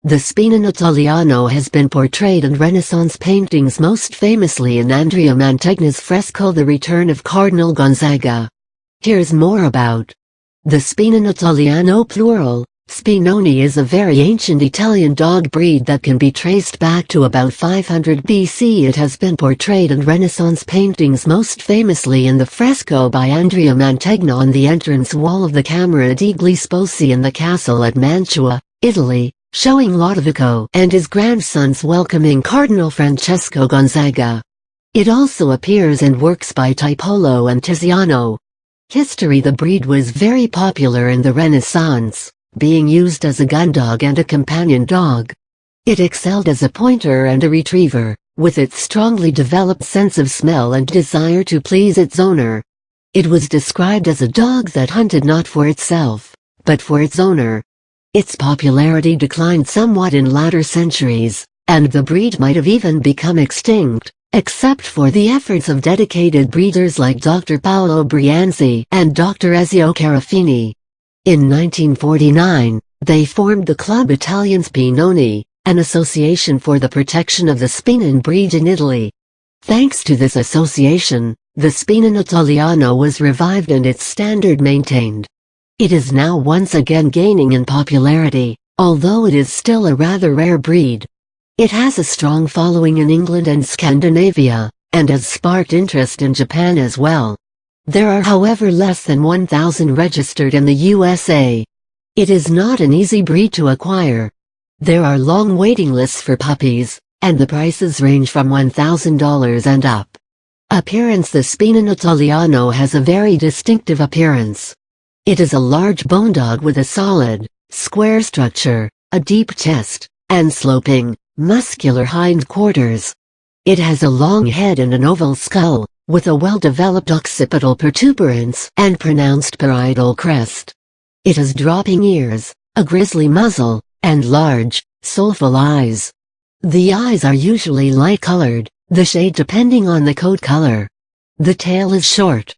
The Spinone Italiano has been portrayed in Renaissance paintings, most famously in Andrea Mantegna's fresco The Return of Cardinal Gonzaga. Here's more about the Spinone Italiano plural. Spinone is a very ancient Italian dog breed that can be traced back to about 500 BC. It has been portrayed in Renaissance paintings, most famously in the fresco by Andrea Mantegna on the entrance wall of the Camera degli Sposi in the castle at Mantua, Italy, showing Lodovico and his grandsons welcoming Cardinal Francesco Gonzaga. It also appears in works by Tiepolo and Tiziano. History: the breed was very popular in the Renaissance, being used as a gun dog and a companion dog. It excelled as a pointer and a retriever, with its strongly developed sense of smell and desire to please its owner. It was described as a dog that hunted not for itself, but for its owner. Its popularity declined somewhat in latter centuries, and the breed might have even become extinct, except for the efforts of dedicated breeders like Dr. Paolo Brianzi and Dr. Ezio Carafini. In 1949, they formed the Club Italian Spinoni, an association for the protection of the Spinone breed in Italy. Thanks to this association, the Spinone Italiano was revived and its standard maintained. It is now once again gaining in popularity, although it is still a rather rare breed. It has a strong following in England and Scandinavia, and has sparked interest in Japan as well. There are, however, less than 1,000 registered in the USA. It is not an easy breed to acquire. There are long waiting lists for puppies, and the prices range from $1,000 and up. Appearance: the Spinone Italiano has a very distinctive appearance. It is a large bone dog with a solid, square structure, a deep chest, and sloping, muscular hindquarters. It has a long head and an oval skull, with a well-developed occipital protuberance and pronounced parietal crest. It has dropping ears, a grizzly muzzle, and large, soulful eyes. The eyes are usually light-colored, the shade depending on the coat color. The tail is short.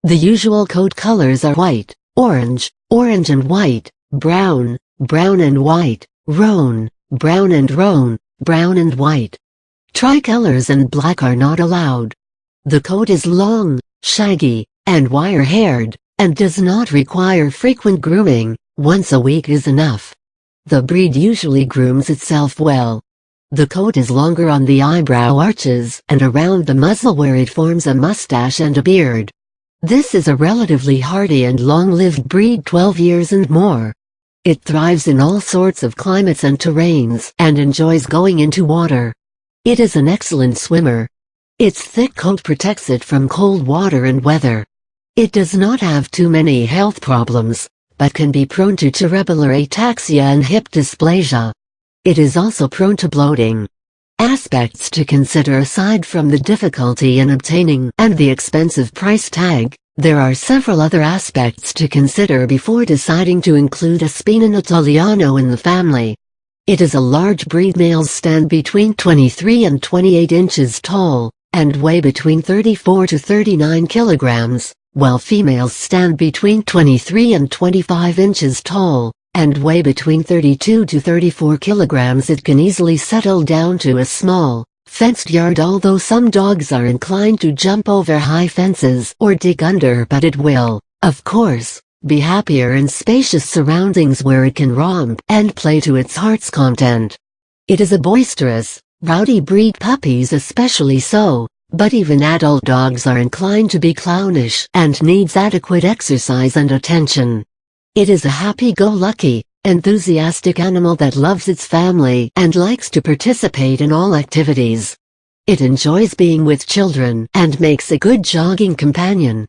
The usual coat colors are white, orange, orange and white, brown, brown and white, roan, brown and roan, brown and white. Tricolors and black are not allowed. The coat is long, shaggy, and wire-haired, and does not require frequent grooming. Once a week is enough. The breed usually grooms itself well. The coat is longer on the eyebrow arches and around the muzzle where it forms a mustache and a beard. This is a relatively hardy and long-lived breed, 12 years and more. It thrives in all sorts of climates and terrains and enjoys going into water. It is an excellent swimmer. Its thick coat protects it from cold water and weather. It does not have too many health problems, but can be prone to cerebellar ataxia and hip dysplasia. It is also prone to bloating. Aspects to consider: aside from the difficulty in obtaining and the expensive price tag, there are several other aspects to consider before deciding to include a Spinone Italiano in the family. It is a large breed. Males stand between 23 and 28 inches tall, and weigh between 34 to 39 kilograms, while females stand between 23 and 25 inches tall, and weigh between 32 to 34 kilograms. It can easily settle down to a small, fenced yard, although some dogs are inclined to jump over high fences or dig under, but it will, of course, be happier in spacious surroundings where it can romp and play to its heart's content. It is a boisterous, rowdy breed, puppies especially so, but even adult dogs are inclined to be clownish and needs adequate exercise and attention. It is a happy-go-lucky, enthusiastic animal that loves its family and likes to participate in all activities. It enjoys being with children and makes a good jogging companion.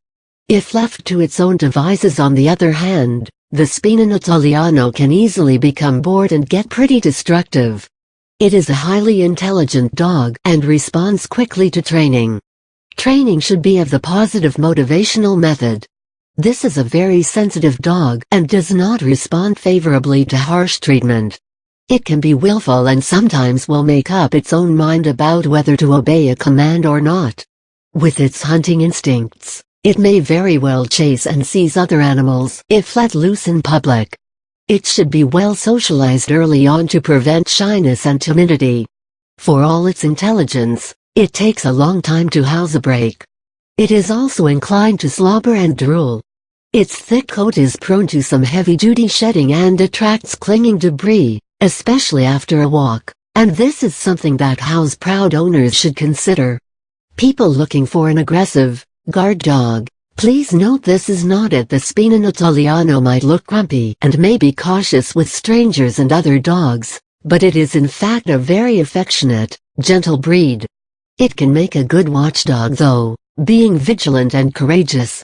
If left to its own devices, on the other hand, the Spinone Italiano can easily become bored and get pretty destructive. It is a highly intelligent dog and responds quickly to training. Training should be of the positive motivational method. This is a very sensitive dog and does not respond favorably to harsh treatment. It can be willful and sometimes will make up its own mind about whether to obey a command or not. With its hunting instincts, it may very well chase and seize other animals if let loose in public. It should be well socialized early on to prevent shyness and timidity. For all its intelligence, it takes a long time to housebreak. It is also inclined to slobber and drool. Its thick coat is prone to some heavy-duty shedding and attracts clinging debris, especially after a walk, and this is something that house-proud owners should consider. People looking for an aggressive, guard dog, please note this is not it. The Spinone Italiano might look grumpy and may be cautious with strangers and other dogs, but it is in fact a very affectionate, gentle breed. It can make a good watchdog though, being vigilant and courageous.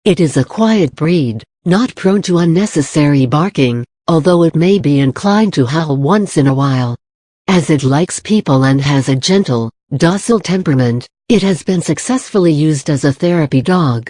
It is a quiet breed, not prone to unnecessary barking, although it may be inclined to howl once in a while. As it likes people and has a gentle, docile temperament, it has been successfully used as a therapy dog.